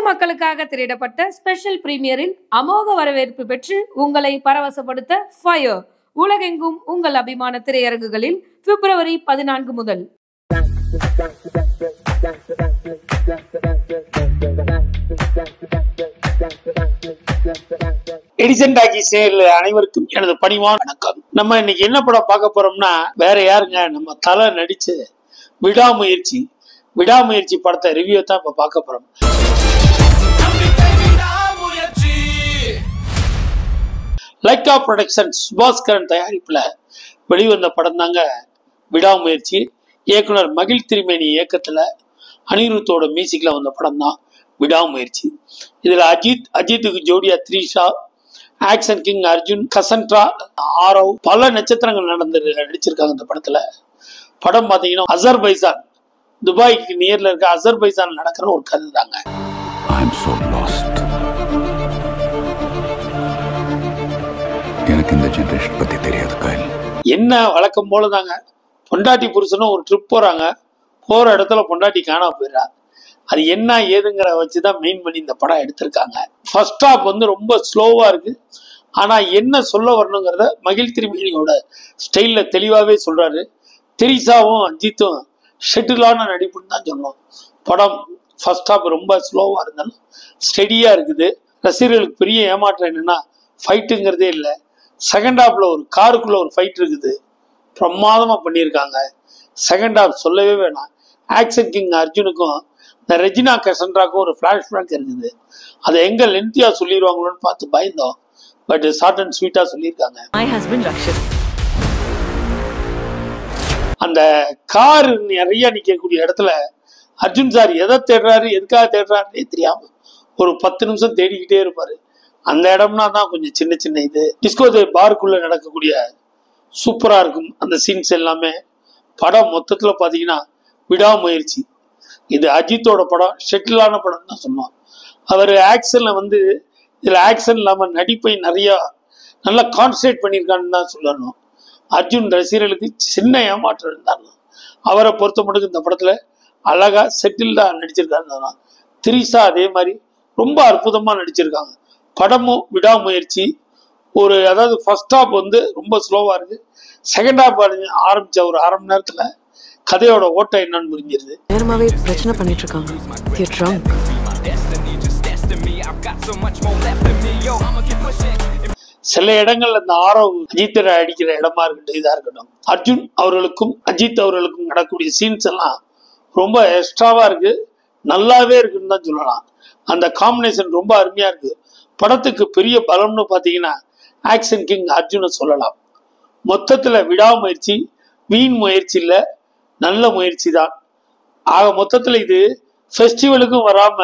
மக்களுக்காக திரையிடப்பட்ட ஸ்பெஷல் பிரீமியரில் அமோக வரவேற்பு பெற்று உங்களை பரவசப்படுத்த ஃபயர் உலகெங்கும் உங்கள் அபிமான திரையரங்குகளில் பிப்ரவரி 14 முதல். எடிசன் டாக்கீஸ் அனைவருக்கும் எனது பணிவான வணக்கம். நம்ம இன்னைக்கு என்ன படம் பார்க்க போறோம்னா வேற யாருங்க, நம்ம தலை நடிச்சு விடாமுயற்சி படத்தை ரிவ்யூ தான் இப்ப பார்க்க போறோம். லைக்கா புரொடக்ஷன்ஸ் சுபாஸ்கரன் தயாரிப்புல வெளிவந்த படம் தாங்க விடாமுயற்சி. இயக்குனர் மகிழ் திருமேனி இயக்கத்துல அனிருத்தோட மியூசிக்ல வந்த படம் தான் விடாமுயற்சி. இதுல அஜித்துக்கு ஜோடியா Trisha, action king Arjun, Cassandra, Aarav, பல நட்சத்திரங்கள் நடிச்சிருக்காங்க இந்த படத்துல. படம் பாத்தீங்கன்னா அசர்பைசான், துபாய்க்கு நியர்ல இருக்க அசர்பைசான் நடக்கிற ஒரு கதை தாங்க. எனக்கு இந்த ஜெனரேஷன் பத்தி தெரியாது. என்ன வழக்கம் போலதாங்க, பொண்டாட்டி புருஷனும் ஒரு ட்ரிப் போறாங்க. போற இடத்துல பொண்டாட்டி காணாம போயிடறா. அது என்ன ஏதுங்கிற வச்சுதான் மெயின் பண்ணி இந்த படம் எடுத்திருக்காங்க. ஃபர்ஸ்ட் ஹாப் ரொம்ப ஸ்லோவா இருக்கு. ஆனா என்ன சொல்ல வரணுங்கிறத மகிழ் திருமேனியோட ஸ்டைல்ல தெளிவாவே சொல்றாரு. திரிசாவும் அஜித்தும் ஷெட்டிலான நடிப்புன்னு தான் சொல்லணும். படம் ஃபர்ஸ்ட் ஹாப் ரொம்ப ஸ்லோவா இருந்தாலும் ஸ்டெடியா இருக்குது. ரசிகர்களுக்கு பெரிய ஏமாற்றம் என்னன்னா ஃபைட்டுங்கிறதே இல்லை. செகண்ட் ஹாப்ல ஒரு காருக்குள்ள ஒரு ஃபைட் இருக்குது, பிரமாதமா பண்ணியிருக்காங்க. செகண்ட் ஹாப் சொல்லவே வேணாம். ஆக்ஷன் கிங் அர்ஜுனுக்கும் இந்த ரெஜினா கசன்ட்ராக்கும் ஒரு ஃபிளாஷ்பேக் இருக்குது. அதை எங்க லென்த்தியா சொல்லிடுவாங்களோன்னு பார்த்து பயந்தோம். பட் ஷார்ட் அண்ட் ஸ்வீட்டா சொல்லியிருக்காங்க. அந்த கார் நிறைய நிற்கக்கூடிய இடத்துல அர்ஜுன் சார் எதை தேடுறாரு, எதுக்காக தேடுறாருன்னே தெரியாம ஒரு 10 நிமிஷம் தேடிக்கிட்டே இருப்பாரு. அந்த இடம்னா தான் கொஞ்சம் சின்ன இது டிஸ்கோ பாருக்குள்ள நடக்கக்கூடிய சூப்பரா இருக்கும் அந்த சீன்ஸ் எல்லாமே. படம் மொத்தத்துல பாத்தீங்கன்னா விடாமுயற்சி. இது அஜித்தோட படம், ஷெட்டிலான படம் தான் சொன்னோம். அவர் ஆக்ஷன்ல இதுல ஆக்ஷன் இல்லாம நடிப்பை நிறைய நல்லா கான்சன்ட்ரேட் பண்ணியிருக்கான்னு தான் சொல்லணும். அர்ஜுன் ரசிகர்களுக்கு சின்ன ஏமாற்றம் இருந்தாங்க. அவரை பொறுத்த மட்டும் இந்த படத்துல அழகா செட்டில்டா நடிச்சிருக்காருன்னு. திரிசா அதே மாதிரி ரொம்ப அற்புதமா நடிச்சிருக்காங்க. படமும் விடாமுயற்சி. அதாவது ஃபர்ஸ்ட் ஹாப் ரொம்ப ஸ்லோவா இருக்கு. செகண்ட் ஹாப் ஆரம்பிச்ச ஒரு அரை மணி நேரத்துல கதையோட ஓட்டம் என்னன்னு புரிஞ்சிருது. பிரச்சனை பண்ணிட்டு இருக்காங்க. சில இடங்கள்ல இந்த ஆரவ் அஜித் அடிக்கிற இடமா இருக்கட்டும், இதா இருக்கட்டும், அர்ஜுன் அவர்களுக்கும் அஜித் அவர்களுக்கும் நடக்கக்கூடிய சீன்ஸ் எல்லாம் ரொம்ப எக்ஸ்ட்ராவா இருக்கு, நல்லாவே இருக்குன்னு தான் சொல்லலாம். அந்த காம்பினேஷன் ரொம்ப அருமையா இருக்கு. படத்துக்கு பெரிய பலம்னு பாத்தீங்கன்னா ஆக்ஷன் கிங் அர்ஜுனை சொல்லலாம். மொத்தத்துல விடாமுயற்சி வீண் முயற்சி இல்ல, நல்ல முயற்சி தான். ஆக மொத்தத்துல இது ஃபெஸ்டிவலுக்கும் வராம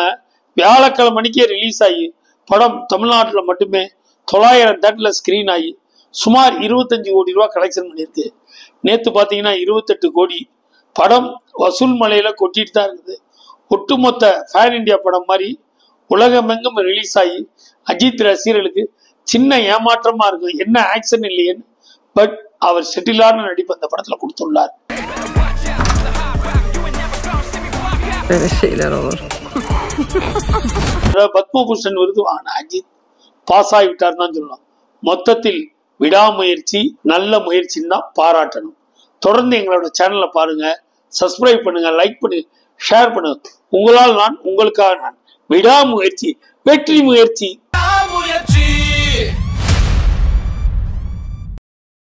வியாழக்கிழமை மணிக்கே ரிலீஸ் ஆகி படம் தமிழ்நாட்டுல மட்டுமே 900 தேட்டர்ல ஸ்கிரீன் ஆகி சுமார் 25 கோடி ரூபாய் கலெக்ஷன் பண்ணியிருக்கு. நேத்து பாத்தீங்கன்னா 28 கோடி. படம் வசூல் மலையில கொட்டிட்டு தான் இருக்குது. ஒட்டுமொத்த ஃபேன் இண்டியா படம் மாதிரி உலகமெங்கும் ரிலீஸ் ஆகி அஜித் ரசிகர்களுக்கு சின்ன ஏமாற்றமா இருக்கும், என்ன ஆக்ஷன் இல்லையேன்னு. பட் அவர் செட்டிலான நடிப்பு அந்த படத்துல கொடுத்துள்ளார். பத்மபூஷன் விருது வாங்கின அஜித் பாஸ் ஆகிவிட்டார் தான் சொல்லணும். மொத்தத்தில் விடாமுயற்சி நல்ல முயற்சின்னு தான் பாராட்டணும். தொடர்ந்து எங்களோட சேனலை பாருங்க, சப்ஸ்கிரைப் பண்ணுங்க, லைக் பண்ணுங்க, ஷேர் பண்ணுங்க. உங்களால் நான், உங்களுக்காக நான். விடாமுயற்சி வெற்றி முயற்சி.